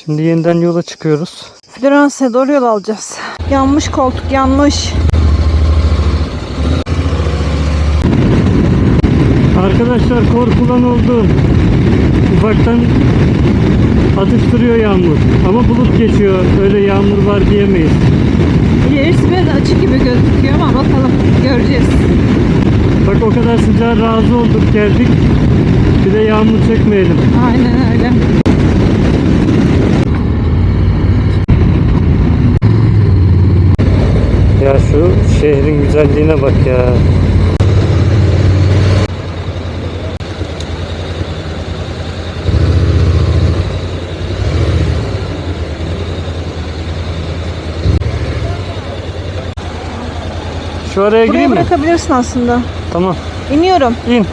Şimdi yeniden yola çıkıyoruz. Floransa'ya doğru yol alacağız. Yanmış koltuk, yanmış. Arkadaşlar korkulan oldu. Ufaktan atıştırıyor yağmur. Ama bulut geçiyor. Öyle yağmur var diyemeyiz. İlerisi biraz açık gibi gözüküyor ama bakalım göreceğiz. Bak o kadar sıcağa razı olduk geldik. Bir de yağmur çekmeyelim. Aynen öyle. Ya şu şehrin güzelliğine bak ya. Şu araya gireyim Buraya mi? bırakabilirsin aslında. Tamam. İniyorum. İn.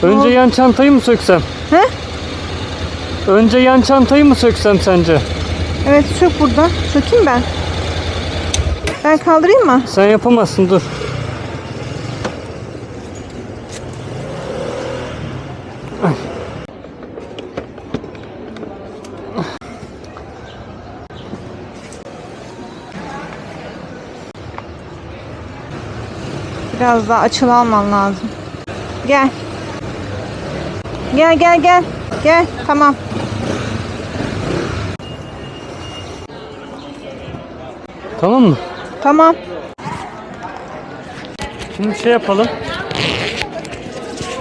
Önce Oldu. yan çantayı mı söksem? He? Önce yan çantayı mı söksem sence? Evet, sök burada. Sökeyim ben. Ben kaldırayım mı? Sen yapamazsın, dur. Ay. Biraz daha açılı alman lazım. Gel. Gel gel gel. Gel. Tamam. Tamam mı? Tamam. Şimdi bir şey yapalım.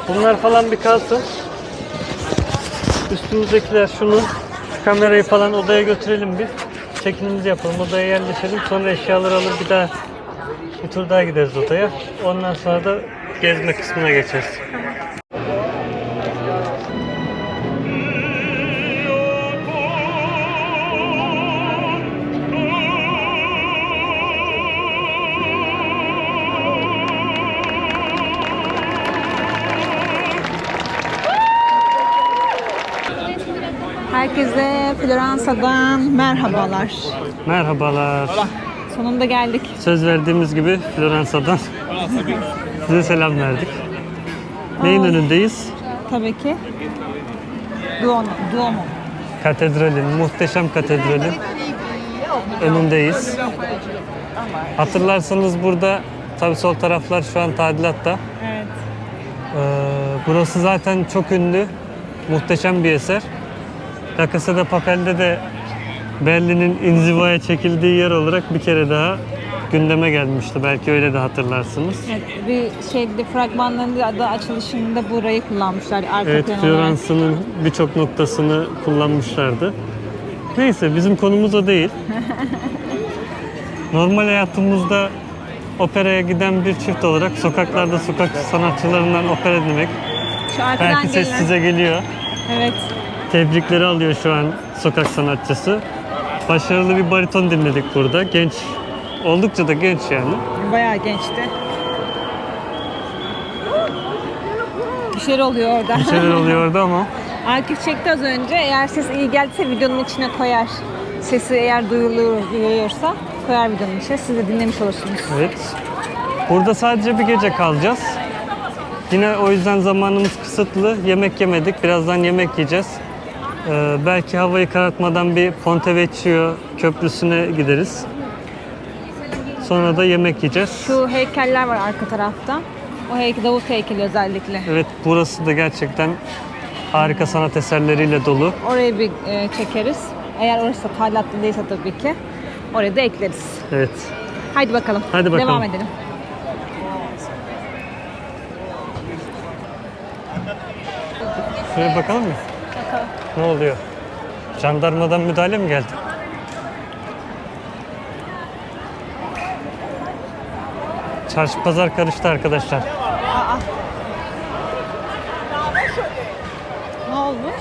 Bunlar falan bir kalsın. Üstümüzdekiler şunu, şu kamerayı falan odaya götürelim bir. Çekimimizi yapalım, odaya yerleşelim. Sonra eşyaları alır bir daha bir tur daha gideriz odaya. Ondan sonra da gezme kısmına geçeriz. Herkese Floransa'dan merhabalar. Merhabalar. Sonunda geldik. Söz verdiğimiz gibi Floransa'dan size selam verdik. Neyin önündeyiz? Tabii ki. Duomo. Katedralin, muhteşem katedralin önündeyiz. Hatırlarsanız burada tabii sol taraflar şu an tadilatta. Evet. Burası zaten çok ünlü, muhteşem bir eser. La Casa de Papel'de de Berlin'in inzivaya çekildiği yer olarak bir kere daha gündeme gelmişti. Belki öyle de hatırlarsınız. Evet, bir şeyde fragmanlarında da açılışında burayı kullanmışlar. Arka Evet, plan olarak. Floransa'nın birçok noktasını kullanmışlardı. Neyse, bizim konumuz o değil. Normal hayatımızda operaya giden bir çift olarak sokaklarda sokak sanatçılarından opera dinlemek Şu arkadan belki ses gelen. size geliyor. Evet. Tebrikleri alıyor şu an sokak sanatçısı. Başarılı bir bariton dinledik burada. Genç, oldukça da genç yani. Bayağı gençti. Bir şeyler oluyor orada. Bir şeyler oluyor orada ama Akif çekti az önce. Eğer ses iyi geldiyse videonun içine koyar. Sesi eğer duyuluyorsa koyar videonun içine. Siz de dinlemiş olursunuz. evet. Burada sadece bir gece kalacağız. Yine o yüzden zamanımız kısıtlı. Yemek yemedik. Birazdan yemek yiyeceğiz. Belki havayı karartmadan bir Ponte Vecchio köprüsüne gideriz. Sonra da yemek yiyeceğiz. Şu heykeller var arka tarafta. O heykel, Davut heykeli özellikle. Evet, burası da gerçekten harika sanat eserleriyle dolu. Orayı bir çekeriz. Eğer orası da tadilatlı değilse tabii ki. Oraya da ekleriz. Evet. Haydi bakalım. Hadi bakalım. Devam edelim. Şuraya bakalım mı? Bakalım. Ne oluyor? Jandarmadan müdahale mi geldi? Çarşı pazar karıştı arkadaşlar. Ne olmuş?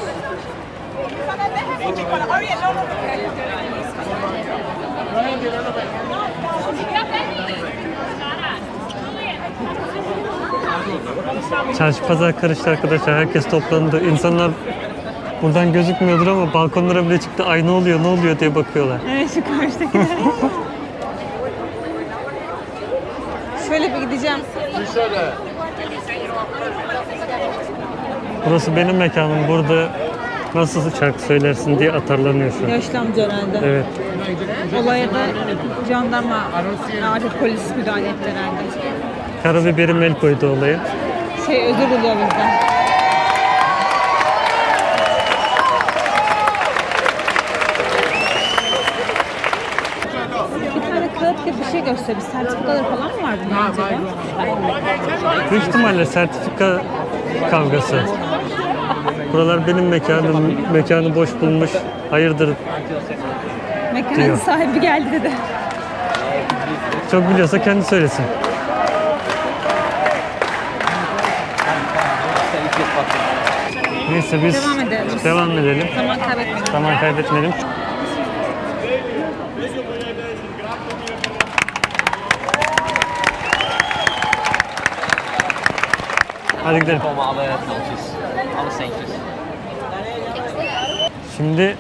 Çarşı pazar karıştı arkadaşlar. Herkes toplandı. İnsanlar buradan gözükmüyordur ama balkonlara bile çıktı. Ay ne oluyor, ne oluyor diye bakıyorlar. Evet, şu karşıdakiler. Şöyle bir gideceğim. Burası benim mekanım. Burada nasıl şarkı söylersin diye atarlanıyor şu an. Yaşlı amca herhalde. Evet. Olaya da jandarma, adet polis müdahale etti herhalde. Karabiberim el koydu olaya. Özür diliyor bizden. Bir tane kağıt gibi bir şey gösteriyor. Sertifikaları falan mı vardı acaba? Büyük ihtimalle sertifika kavgası. Buralar benim mekanım, mekanı boş bulmuş. Hayırdır Mekanın diyor. sahibi geldi dedi. Çok biliyorsa kendi söylesin. Neyse biz Devam edelim. devam edelim. Zaman kaybetmeyelim. Zaman kaybetmeyelim. Hadi gidelim. Komen alle knoopjes, alle centjes. Şimdi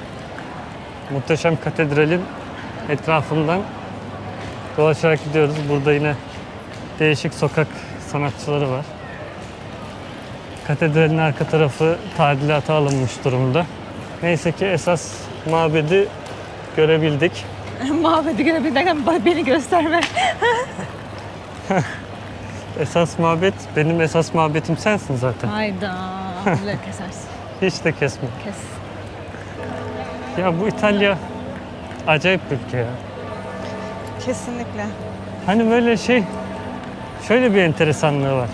muhteşem katedralin etrafından dolaşarak gidiyoruz. Burada yine değişik sokak sanatçıları var. Katedralin arka tarafı tadilata alınmış durumda. Neyse ki esas mabedi görebildik. Mabedi görebilirken beni gösterme. Esas mabet, benim esas mabetim sensin zaten. Hayda. Böyle kesersin. Hiç de kesme. Kes. Ya bu İtalya acayip bir ülke ya. Kesinlikle. Hani böyle şöyle bir enteresanlığı var.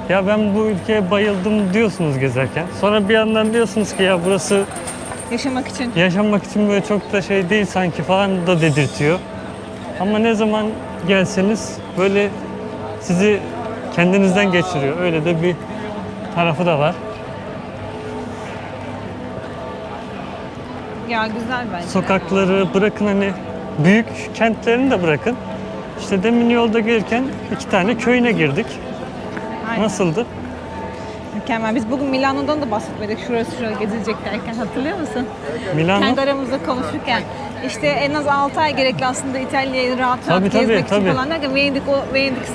Ya ben bu ülkeye bayıldım diyorsunuz gezerken. Sonra bir yandan diyorsunuz ki ya burası Yaşamak için. yaşanmak için böyle çok da şey değil sanki falan da dedirtiyor. Ama ne zaman gelseniz böyle sizi kendinizden geçiriyor. Öyle de bir tarafı da var. Ya güzel bence. Sokakları bırakın, hani büyük kentlerini de bırakın. İşte demin yolda gelirken 2 tane köyüne girdik. Aynen. Nasıldı? Mükemmel. Biz bugün Milano'dan da bahsetmedik. Şurası gezilecek derken hatırlıyor musun? Milano. Kendi aramızda konuşurken. İşte en az 6 ay gerekli aslında İtalya'yı rahat Tabii, gezmek için tabii. falan derken Venedik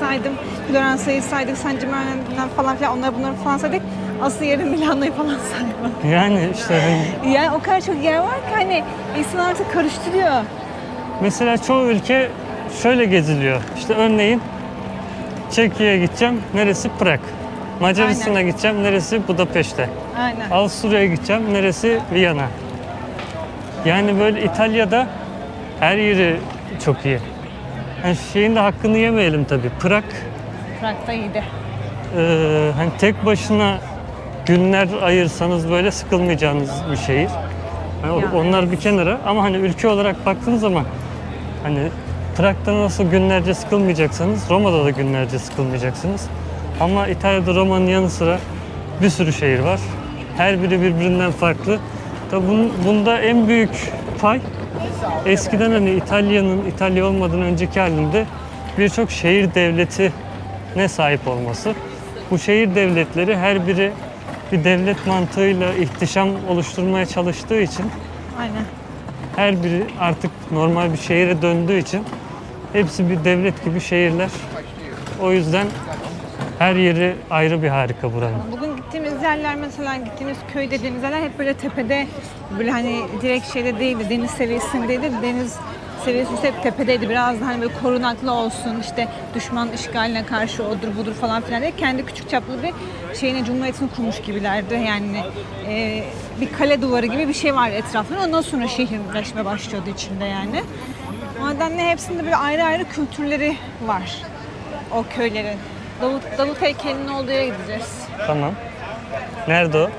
saydım, Floransa'yı saydık, San Giovanni'den falan filan bunları falan saydık. Asıl yeri Milano'yu falan saymak. Yani işte hani Yani o kadar çok yer var ki hani insan artık karıştırıyor. mesela çoğu ülke şöyle geziliyor. İşte örneğin Çekya'ya gideceğim. Neresi? Prag. Macaristan'a Aynen. gideceğim. Neresi? Budapeşte. Aynen. Avusturya'ya gideceğim. Neresi? Viyana. Yani böyle İtalya'da her yeri çok iyi. Yani şeyin de hakkını yemeyelim tabii. Prag Prag'da iyiydi. hani tek başına günler ayırsanız böyle sıkılmayacağınız bir şehir. Yani Ya. onlar bir kenara ama hani ülke olarak baktığınız zaman hani Prag'da nasıl günlerce sıkılmayacaksanız Roma'da da günlerce sıkılmayacaksınız. Ama İtalya'da Roma'nın yanı sıra bir sürü şehir var. Her biri birbirinden farklı. Tabii bunda en büyük pay eskiden hani İtalya olmadan önceki halinde birçok şehir devletine sahip olması. Bu şehir devletleri her biri bir devlet mantığıyla ihtişam oluşturmaya çalıştığı için Aynen. her biri artık normal bir şehire döndüğü için hepsi bir devlet gibi şehirler. O yüzden her yeri ayrı bir harika buranın. Bugün gittiğimiz yerler mesela gittiğimiz köy dediğimiz yerler hep böyle tepede, böyle hani direkt şeyde değildi, deniz seviyesindeydi. Deniz seviyesi hep tepedeydi. Biraz da hani böyle korunaklı olsun, işte düşman işgaline karşı odur budur falan filan diye kendi küçük çaplı bir cumhuriyetini kurmuş gibilerdi. Yani bir kale duvarı gibi bir şey var etrafında. Ondan sonra şehirleşme başlıyordu içinde yani. O nedenle hepsinde böyle ayrı ayrı kültürleri var o köylerin. Davut heykelinin olduğu yere gideceğiz. Tamam. Nerede o?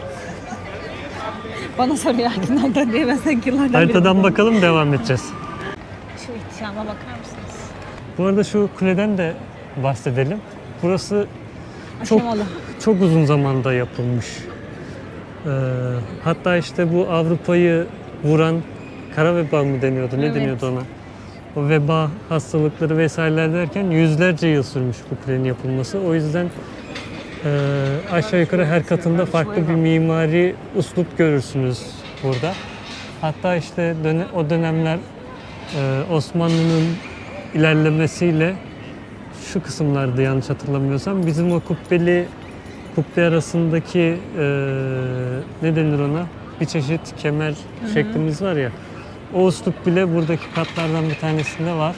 Bana soruyor nereden diye ben sanki yıllardan Haritadan bakalım, devam edeceğiz. Şu ihtişama bakar mısınız? Bu arada şu kuleden de bahsedelim. Burası çok Aşamalı. çok uzun zamanda yapılmış. Hatta işte bu Avrupa'yı vuran kara veba mı deniyordu? Ne Evet. deniyordu ona? O veba hastalıkları vesaireler derken yüzlerce yıl sürmüş bu kulenin yapılması. O yüzden aşağı yukarı her katında farklı bir mimari üslup görürsünüz burada. Hatta işte o dönemler Osmanlı'nın ilerlemesiyle şu kısımlarda yanlış hatırlamıyorsam bizim o kubbe arasındaki ne denir ona? bir çeşit kemer şeklimiz var ya. O usluk bile buradaki katlardan bir tanesinde var.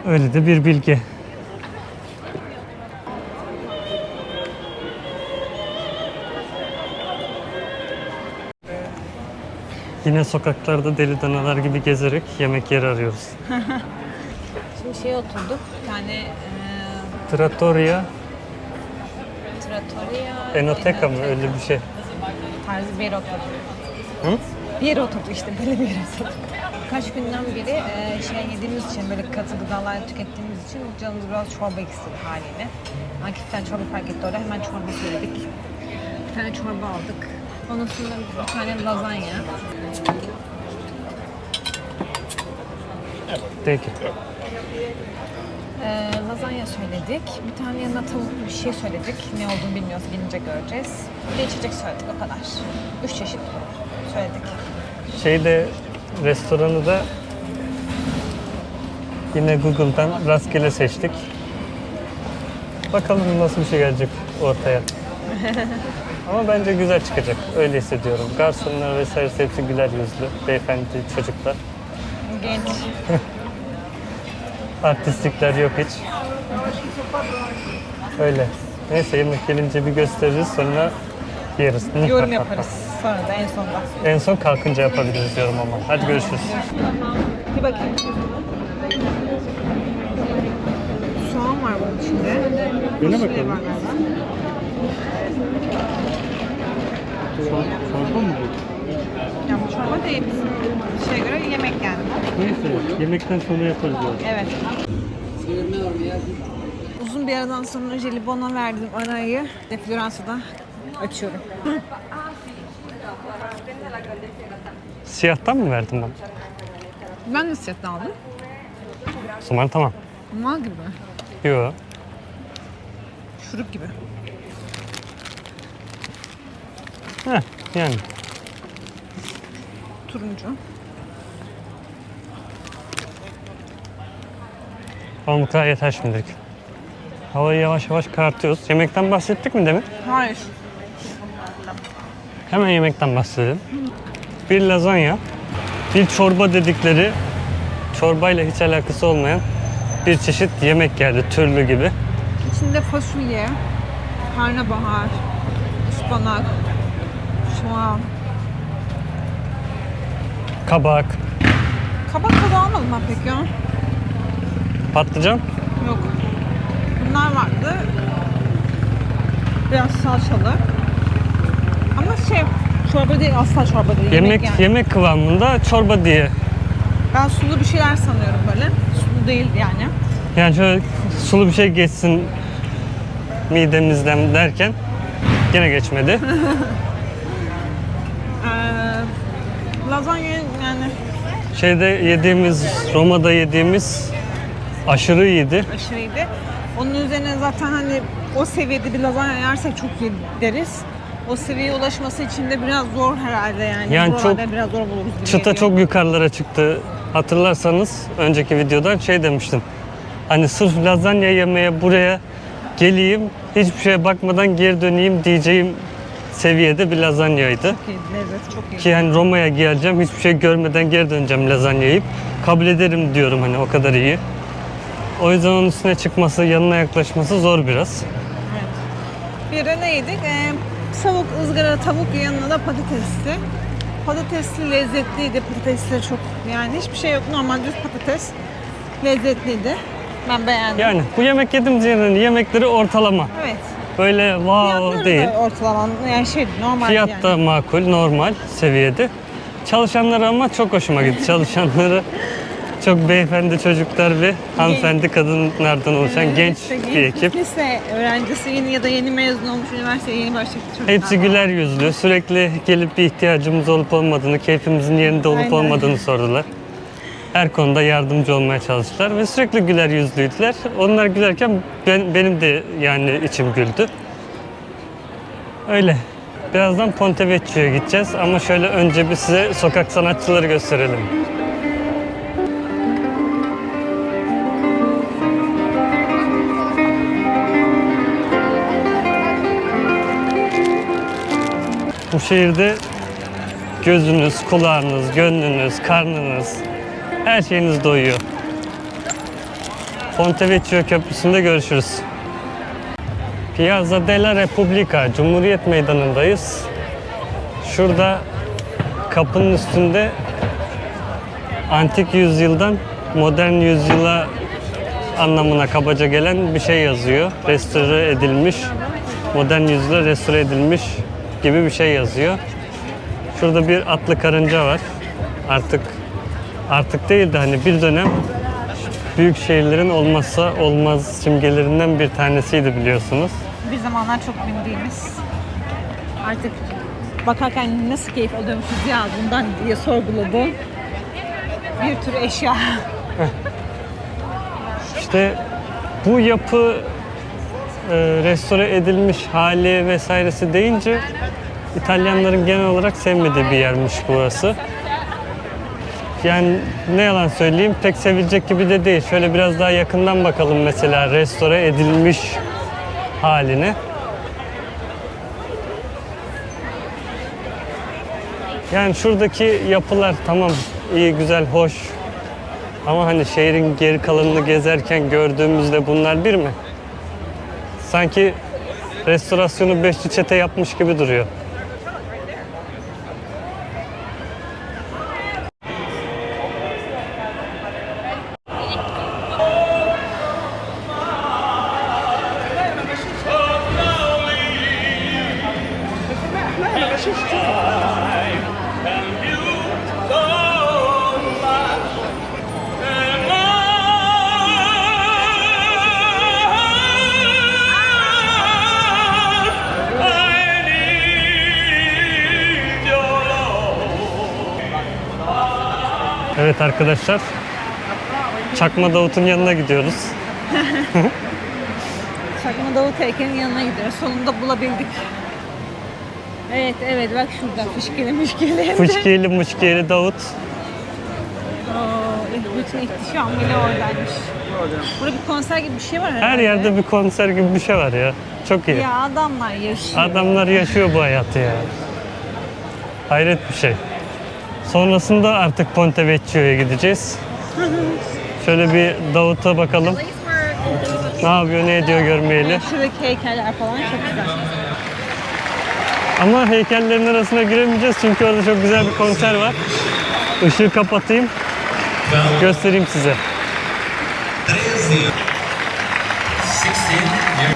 Öyle de bir bilgi. Yine sokaklarda deli danalar gibi gezerek yemek yeri arıyoruz. Şimdi şeye oturduk. Bir tane Trattoria trattoria Enoteca mı öyle bir şey. tarzı bir yere oturduk. Hı? Bir yere oturduk işte böyle bir yere oturduk. Kaç günden beri şey yediğimiz için böyle katı gıdalar tükettiğimiz için canımız biraz çorba istedi haliyle. Akif'ten çorba fark etti orada hemen çorba söyledik. Bir tane çorba aldık. Ondan sonra bir tane lazanya. Peki. Lazanya söyledik. Bir tane yanına tavuklu bir şey söyledik. Ne olduğunu bilmiyoruz. Gelince göreceğiz. Bir de içecek söyledik. O kadar. 3 çeşit söyledik. Şeyde restoranı da yine Google'dan rastgele seçtik. Bakalım nasıl bir şey gelecek ortaya. Ama bence güzel çıkacak. Öyle hissediyorum. Garsonlar vesaire hepsi güler yüzlü. Beyefendi çocuklar. Genç. Artistlikler yok hiç. Öyle. Neyse yemek gelince bir gösteririz sonra yeriz. Yorum yaparız. Sonra da en sonunda. En son kalkınca yapabiliriz diyorum ama. Hadi görüşürüz. Bir bakayım. Soğan var bunun içinde. Yine Şey bakalım. var galiba. Çorba mı bu? Ya bu çorba değil. Bizim şeye göre yemek yani. Neyse yemekten sonra yaparız diyorum. Evet. Uzun bir aradan sonra jelibona verdim arayı. De Floransa'da açıyorum. Siyahtan mı verdin bana? Ben de siyahtan aldım. O zaman tamam. Mal gibi. Yok. Şurup gibi. Heh, yani. Turuncu. Ama bu kadar yeter şimdilik. Havayı yavaş yavaş karartıyoruz. Yemekten bahsettik mi demin? Hayır. Hemen yemekten bahsedelim. Bir lazanya, bir çorba dedikleri, çorbayla hiç alakası olmayan bir çeşit yemek geldi, türlü gibi. İçinde fasulye, karnabahar, ıspanak, soğan. Kabak, Kabak tadı almadım ben pek ya. patlıcan, Yok. Bunlar vardı. Biraz salçalı. Ama şey, çorba değil, asla çorba değil. yemek yani. yemek kıvamında çorba diye. Ben sulu bir şeyler sanıyorum böyle. Sulu değil yani. Yani şöyle sulu bir şey geçsin midemizden derken yine geçmedi. Lazanya yani Şeyde yediğimiz, Roma'da yediğimiz aşırı iyiydi. aşırıydı. Onun üzerine zaten hani o seviyede bir lazanya yersek çok iyi deriz. O seviyeye ulaşması için de biraz zor herhalde yani. Yani Buralarda çok biraz zor buluruz gibi Çıta geliyor. çok yukarılara çıktı. Hatırlarsanız önceki videoda şey demiştim. Hani sırf lazanya yemeye buraya geleyim, hiçbir şeye bakmadan geri döneyim diyeceğim seviyede bir lazanyaydı. Çok iyi, lezzeti çok iyi. Ki yani Roma'ya geleceğim, hiçbir şey görmeden geri döneceğim lazanya yiyip. Kabul ederim diyorum hani o kadar iyi. O yüzden onun üstüne çıkması, yanına yaklaşması zor biraz. Bir de ne yedik? Tavuk, ızgara tavuk yanına da patatesli. Patatesli lezzetliydi. Patatesleri çok yani hiçbir şey yok. Normal düz patates lezzetliydi. Ben beğendim. Yani bu yemek yediğimiz yerin yemekleri ortalama. Evet. Böyle wow Fiyatları değil. da ortalama yani şey normal Fiyat yani. da makul, normal seviyede. Çalışanları ama çok hoşuma gitti. Çalışanları çok beyefendi çocuklar ve hanımefendi kadınlardan oluşan genç bir ekip. Lise öğrencisi yeni ya da yeni mezun olmuş, üniversiteye yeni başlayan çocuklar. Hepsi güler yüzlü. Sürekli gelip bir ihtiyacımız olup olmadığını, keyfimizin yerinde olup Aynen. olmadığını sordular. Her konuda yardımcı olmaya çalıştılar ve sürekli güler yüzlüydüler. Onlar gülerken benim de yani içim güldü. Öyle. Birazdan Ponte Vecchio'ya gideceğiz ama şöyle önce bir size sokak sanatçıları gösterelim. Bu şehirde gözünüz, kulağınız, gönlünüz, karnınız, her şeyiniz doyuyor. Ponte Vecchio Köprüsü'nde görüşürüz. Piazza della Repubblica, Cumhuriyet Meydanı'ndayız. Şurada kapının üstünde antik yüzyıldan modern yüzyıla anlamına kabaca gelen bir şey yazıyor. Restore edilmiş, modern yüzyıla restore edilmiş gibi bir şey yazıyor. Şurada bir atlı karınca var. Artık değil de hani bir dönem büyük şehirlerin olmazsa olmaz simgelerinden bir tanesiydi biliyorsunuz. Bir zamanlar çok bindiğimiz. Artık bakarken nasıl keyif alıyormuşuz ya bundan diye sorguladım. Bir tür eşya. İşte bu yapı restore edilmiş hali vesairesi deyince İtalyanların genel olarak sevmediği bir yermiş burası. Yani ne yalan söyleyeyim pek sevilecek gibi de değil. Şöyle biraz daha yakından bakalım mesela restore edilmiş haline. Yani şuradaki yapılar tamam iyi, güzel, hoş. Ama hani şehrin geri kalanını gezerken gördüğümüzde bunlar bir mi? Sanki restorasyonu Beşli Çete yapmış gibi duruyor. Evet arkadaşlar, Çakma Davut'un yanına gidiyoruz. Çakma Davut heykelinin yanına gidiyoruz. Sonunda bulabildik. Evet bak şurada fışkili mışkili. Fışkiyeli mışkiyeli Davut. Bütün ihtişamıyla oradaymış. Burada bir konser gibi bir şey var herhalde. Her yerde bir konser gibi bir şey var ya. Çok iyi. Ya adamlar yaşıyor. Adamlar yaşıyor bu hayatı ya. Hayret bir şey. Sonrasında artık Ponte Vecchio'ya gideceğiz. Şöyle bir Davut'a bakalım. Ne yapıyor, ne ediyor görmeyeli. Şuradaki heykeller falan çok güzel. Ama heykellerin arasına giremeyeceğiz çünkü orada çok güzel bir konser var. Işığı kapatayım, göstereyim size.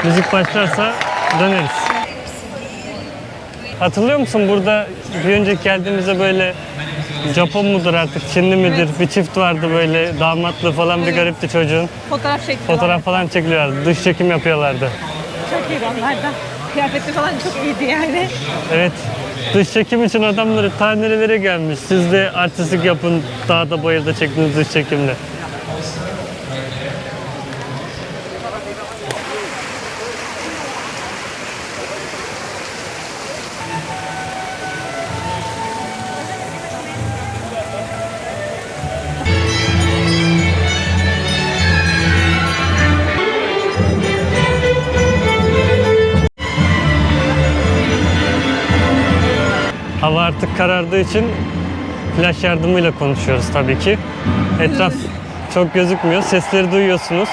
Müzik başlarsa döneriz. Hatırlıyor musun burada bir önceki geldiğimizde böyle Japon mudur artık, Çinli midir? Evet. Bir çift vardı böyle damatlı falan bir garipti çocuğun. Fotoğraf çekiyorlar. Fotoğraf falan çekiliyorlardı, dış çekim yapıyorlardı. Çok iyi onlar da. Kıyafeti falan çok iyiydi yani. Evet, dış çekim için adamları ta nerelere gelmiş. Siz de artistlik yapın, dağda bayırda çektiğiniz dış çekimde. Hava artık karardığı için flash yardımıyla konuşuyoruz tabii ki. Etraf çok gözükmüyor. Sesleri duyuyorsunuz.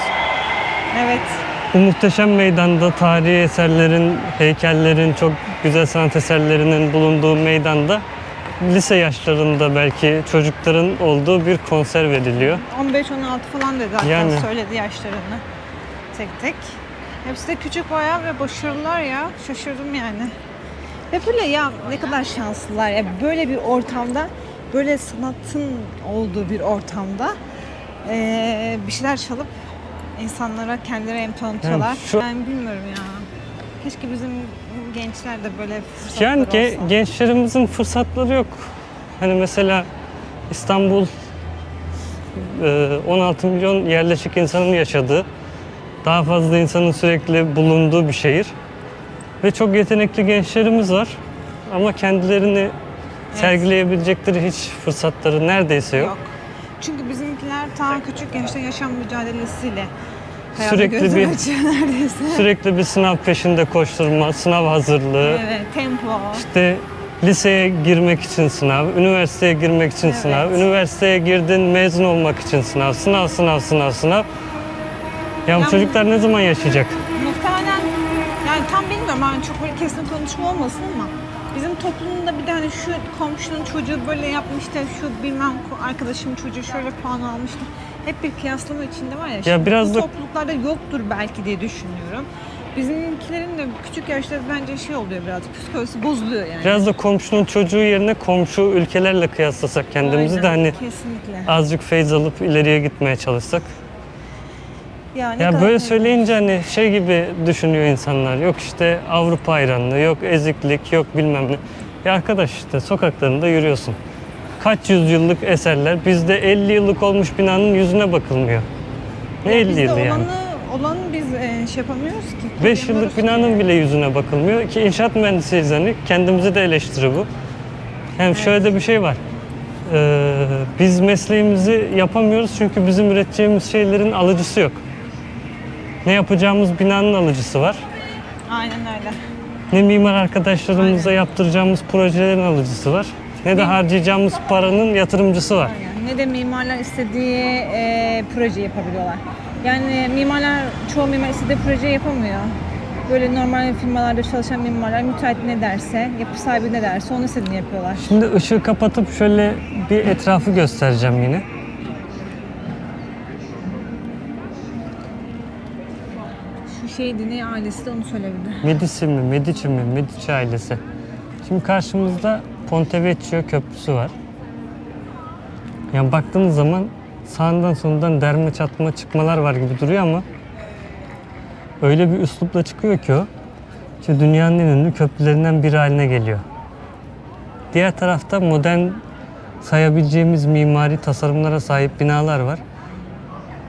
Evet. Bu muhteşem meydanda tarihi eserlerin, heykellerin, çok güzel sanat eserlerinin bulunduğu meydanda lise yaşlarında belki çocukların olduğu bir konser veriliyor. 15-16 falan dedi hatta Yani. söyledi yaşlarını. Tek tek. Hepsi de küçük bayağı ve başarılılar ya. Şaşırdım yani. Ve böyle ya ne kadar şanslılar ya. Böyle bir ortamda, böyle sanatın olduğu bir ortamda bir şeyler çalıp insanlara kendileri hem tanıtıyorlar. Yani şu- Ben bilmiyorum ya. Keşke bizim gençler de böyle fırsatlar Yani olsa. gençlerimizin fırsatları yok. Hani mesela İstanbul 16 milyon yerleşik insanın yaşadığı, daha fazla insanın sürekli bulunduğu bir şehir. Ve çok yetenekli gençlerimiz var. Ama kendilerini sergileyebilecekleri hiç fırsatları neredeyse yok. Yok. Çünkü bizimkiler ta küçük yaşta yaşam mücadelesiyle hayata Sürekli gözünü bir- açıyor neredeyse. Sürekli bir sınav peşinde koşturma, sınav hazırlığı. Evet, tempo. İşte Liseye girmek için sınav, üniversiteye girmek için sınav, üniversiteye girdin mezun olmak için sınav, sınav. Ya bu Yani- çocuklar ne zaman yaşayacak? Muhtemelen yani tam bilmiyorum, ben çok böyle kesin konuşma olmasın ama bizim toplumda bir de hani şu komşunun çocuğu böyle yapmıştı, şu bilmem arkadaşımın çocuğu şöyle puan almıştı. Hep bir kıyaslama içinde var ya. Şimdi biraz bu da- topluluklarda yoktur belki diye düşünüyorum. Bizimkilerin de küçük yaşta bence şey oluyor, birazcık psikolojisi bozuluyor yani. Biraz da komşunun çocuğu yerine komşu ülkelerle kıyaslasak kendimizi de Aynen, hani kesinlikle. azıcık feyz alıp ileriye gitmeye çalışsak. Ne Ya kadar böyle temiz. söyleyince hani şey gibi düşünüyor insanlar. Yok işte Avrupa hayranlığı, yok eziklik, yok bilmem ne. Ya arkadaş işte sokaklarında yürüyorsun. Kaç yüzyıllık eserler. Bizde 50 yıllık olmuş binanın yüzüne bakılmıyor. Ne 50 Bizde yılı yani? olanı biz şey yapamıyoruz ki. 5 yıllık binanın bile yüzüne bakılmıyor ki inşaat mühendisiyiz hani. Kendimize de eleştiri bu. Hem şöyle de bir şey var. Biz mesleğimizi yapamıyoruz çünkü bizim üreteceğimiz şeylerin alıcısı yok. Ne yapacağımız binanın alıcısı var. Aynen öyle. Ne mimar arkadaşlarımıza yaptıracağımız projelerin alıcısı var. Ne de harcayacağımız paranın yatırımcısı var. Aynen. Ne de mimarlar istediği proje yapabiliyorlar. Yani çoğu mimar istediği proje yapamıyor. Böyle normal firmalarda çalışan mimarlar müteahhit ne derse, yapı sahibi ne derse onun istediğini yapıyorlar. Şimdi ışığı kapatıp şöyle bir etrafı göstereceğim yine. Şu şeydi, ne ailesi de onu söyleyebildi. Medici mi, Medici ailesi. Şimdi karşımızda Ponte Vecchio Köprüsü var. Yani baktığınız zaman sağından solundan derme çatma çıkmalar var gibi duruyor ama öyle bir üslupla çıkıyor ki o. İşte dünyanın en ünlü köprülerinden biri haline geliyor. Diğer tarafta modern sayabileceğimiz mimari tasarımlara sahip binalar var.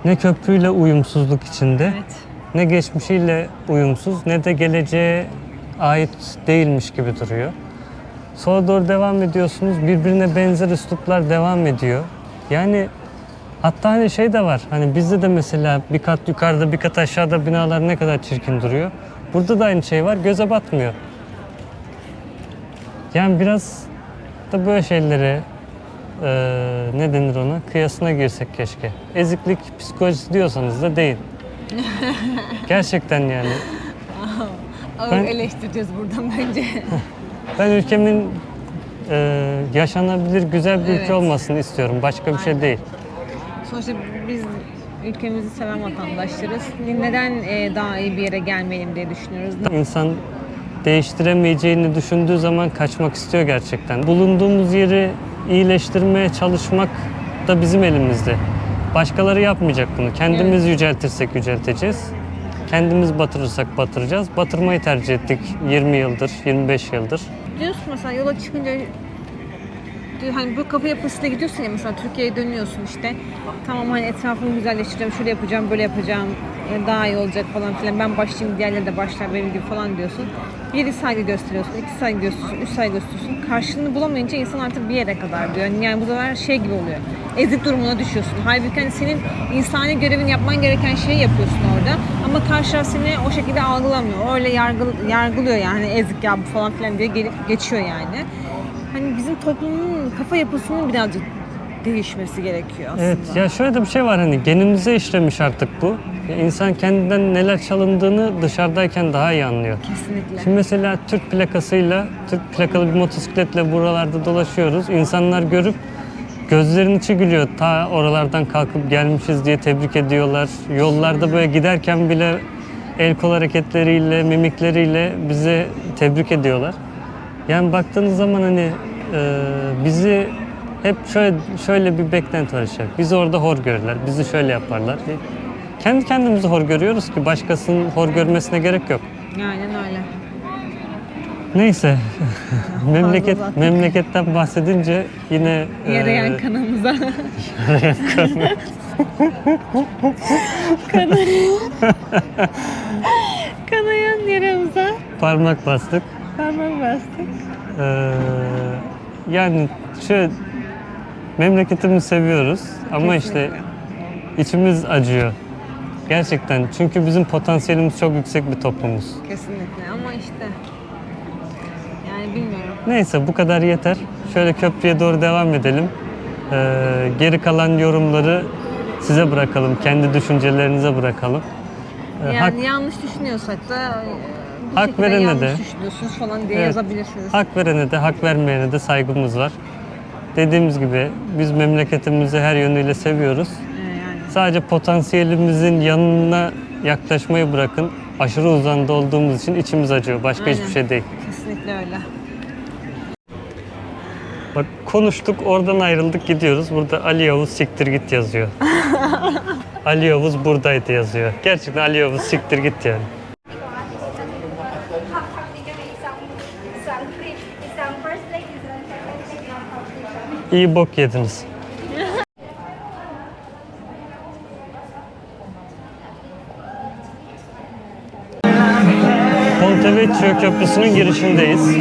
Ne köprüyle uyumsuzluk içinde, Evet. ne geçmişiyle uyumsuz, ne de geleceğe ait değilmiş gibi duruyor. Sola doğru devam ediyorsunuz, birbirine benzer üsluplar devam ediyor. Yani hatta hani şey de var, hani bizde de mesela bir kat yukarıda bir kat aşağıda binalar ne kadar çirkin duruyor. Burada da aynı şey var, göze batmıyor. Yani biraz da böyle şeylere ne denir ona, kıyasına girsek keşke. Eziklik psikolojisi diyorsanız da değil. Gerçekten yani. Ağır Ben- eleştireceğiz buradan bence. Ben ülkemin yaşanabilir güzel bir Evet. ülke olmasını istiyorum. Başka bir şey değil. Sonuçta biz ülkemizi seven vatandaşlarız. Neden daha iyi bir yere gelmeyelim diye düşünüyoruz. İnsan değiştiremeyeceğini düşündüğü zaman kaçmak istiyor gerçekten. Bulunduğumuz yeri iyileştirmeye çalışmak da bizim elimizde. Başkaları yapmayacak bunu. Kendimiz yüceltirsek yücelteceğiz. Kendimiz batırırsak batıracağız. Batırmayı tercih ettik 20 yıldır, 25 yıldır. Diyorsun mesela yola çıkınca hani bu kafa yapısıyla gidiyorsun ya, mesela Türkiye'ye dönüyorsun işte. Tamam hani etrafımı güzelleştireceğim, şöyle yapacağım, böyle yapacağım, daha iyi olacak falan filan. Ben başlayayım, diğerleri de başlar benim gibi falan diyorsun. Bir saygı gösteriyorsun, 2 saygı gösteriyorsun, 3 saygı gösteriyorsun. Karşılığını bulamayınca insan artık bir yere kadar diyor. Yani bu sefer şey gibi oluyor. Ezik durumuna düşüyorsun. Halbuki hani senin insani görevini yapman gereken şeyi yapıyorsun orada. Ama karşı taraf seni o şekilde algılamıyor. Öyle yargılıyor yani, hani ezik ya bu falan filan diye gelip geçiyor yani. Hani bizim toplumun kafa yapısının birazcık değişmesi gerekiyor aslında. Evet, ya şöyle de bir şey var, hani genimize işlemiş artık bu. Ya İnsan kendinden neler çalındığını dışarıdayken daha iyi anlıyor. Kesinlikle. Şimdi mesela Türk plakasıyla, Türk plakalı bir motosikletle buralarda dolaşıyoruz. İnsanlar görüp gözlerinin içi gülüyor. Ta oralardan kalkıp gelmişiz diye tebrik ediyorlar. Yollarda böyle giderken bile el kol hareketleriyle, mimikleriyle bize tebrik ediyorlar. Yani baktığınız zaman hani bizi hep şöyle bir beklenti var işte. Bizi orada hor görürler, bizi şöyle yaparlar. Kendi kendimizi hor görüyoruz ki başkasının hor görmesine gerek yok. Aynen öyle. Neyse, uzattık. memleketten bahsedince yine Yarayan kanımıza. Kanayan yaramıza parmak bastık. parmak bastık. Yani şöyle memleketimizi seviyoruz ama işte içimiz acıyor. Gerçekten, çünkü bizim potansiyelimiz çok yüksek bir toplumuz. Kesinlikle ama işte yani bilmiyorum. Neyse bu kadar yeter. Şöyle köprüye doğru devam edelim. Geri kalan yorumları size bırakalım. Kendi düşüncelerinize bırakalım. Yani yanlış düşünüyorsak da bu hak şekilde verene yanlış de- düşünüyorsunuz falan diye Evet. yazabilirsiniz. Hak verene de hak vermeyene de saygımız var. Dediğimiz gibi biz memleketimizi her yönüyle seviyoruz. Yani. Sadece potansiyelimizin yanına yaklaşmayı bırakın. Aşırı uzanda olduğumuz için içimiz acıyor. Başka Aynen. hiçbir şey değil. Kesinlikle öyle. Bak konuştuk, oradan ayrıldık, gidiyoruz. Burada Ali Yavuz siktir git yazıyor. Ali Yavuz buradaydı yazıyor. Gerçekten Ali Yavuz siktir git yani. İyi bok yediniz. Ponte Vecchio Köprüsü'nün girişindeyiz.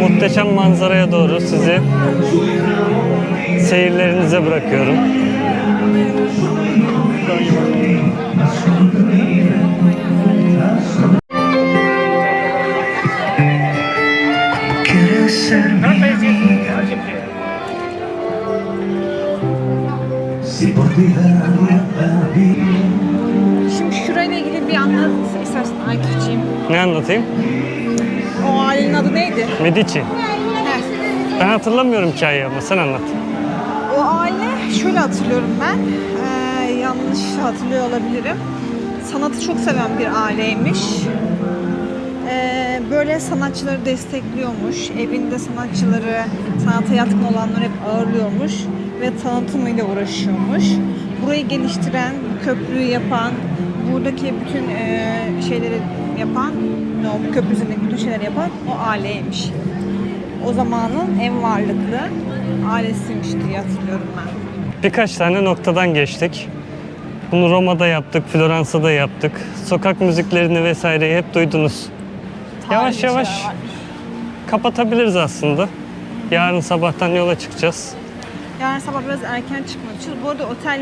Muhteşem manzaraya doğru sizi seyirlerinize bırakıyorum. Şimdi şurayla ilgili bir anlat istersen Aykut'ciğim. Ne anlatayım? O ailenin adı neydi? Medici. Heh. Ben hatırlamıyorum hikayeyi ama sen anlat. O aile şöyle hatırlıyorum ben. Yanlış hatırlıyor olabilirim. Sanatı çok seven bir aileymiş. Böyle sanatçıları destekliyormuş. Evinde sanatçıları, sanata yatkın olanları hep ağırlıyormuş ve tanıtımıyla uğraşıyormuş. Burayı geliştiren, köprüyü yapan, buradaki bütün şeyleri yapan, o köprü üzerindeki bütün şeyleri yapan o aileymiş. O zamanın en varlıklı ailesiymiş diye hatırlıyorum ben. Birkaç tane noktadan geçtik. Bunu Roma'da yaptık, Floransa'da yaptık. Sokak müziklerini vesaireyi hep duydunuz. Yavaş Tarihi yavaş şeyler var. kapatabiliriz aslında. Yarın sabahtan yola çıkacağız. Yarın sabah biraz erken çıkmak için. Bu arada otel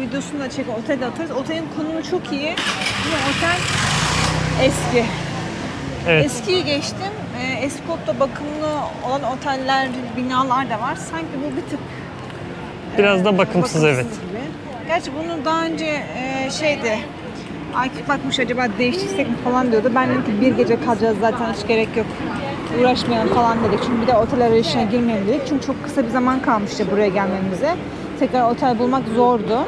videosunu da çekip otelde atarız. Otelin konumu çok iyi ama otel eski. Evet. Eskiyi geçtim. Escot'ta bakımlı olan oteller, binalar da var. Sanki bu bir tık Biraz da bakımsız evet. gibi. Gerçi bunu daha önce şeydi, Akif bakmış acaba değiştirsek mi falan diyordu. Ben dedim ki bir gece kalacağız zaten hiç gerek yok. Uğraşmayalım falan dedik. Çünkü bir de otel arayışına girmeyelim dedik. Çünkü çok kısa bir zaman kalmıştı buraya gelmemize. Tekrar otel bulmak zordu.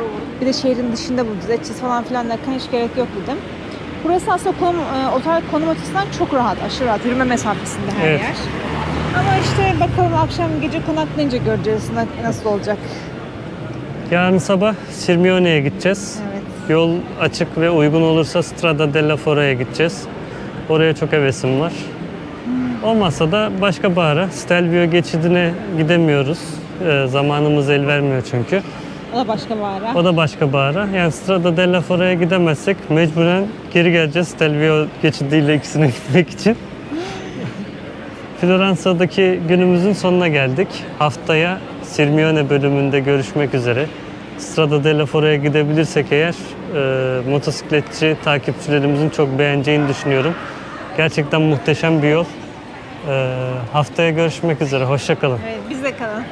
Bir de şehrin dışında bulacağız. Edeceğiz falan filan derken hiç gerek yok dedim. Burası aslında otel konum açısından çok rahat, aşırı rahat. Yürüme mesafesinde her Evet. yer. Ama işte bakalım akşam gece konaklayınca göreceğiz nasıl olacak. Yarın sabah Sirmione'ye gideceğiz. Evet. Yol açık ve uygun olursa Strada della Fora'ya gideceğiz. Oraya çok hevesim var. Olmazsa da başka bahara, Stelvio geçidine gidemiyoruz. Zamanımız el vermiyor çünkü. O da başka bahara. O da başka bahara. Yani Strada della Fora'ya gidemezsek mecburen geri geleceğiz Stelvio geçidiyle ikisine gitmek için. Floransa'daki günümüzün sonuna geldik. Haftaya Sirmione bölümünde görüşmek üzere. Strada della Fora'ya gidebilirsek eğer motosikletçi takipçilerimizin çok beğeneceğini düşünüyorum. Gerçekten muhteşem bir yol. Haftaya görüşmek üzere. Hoşça kalın. Evet, biz de kalın.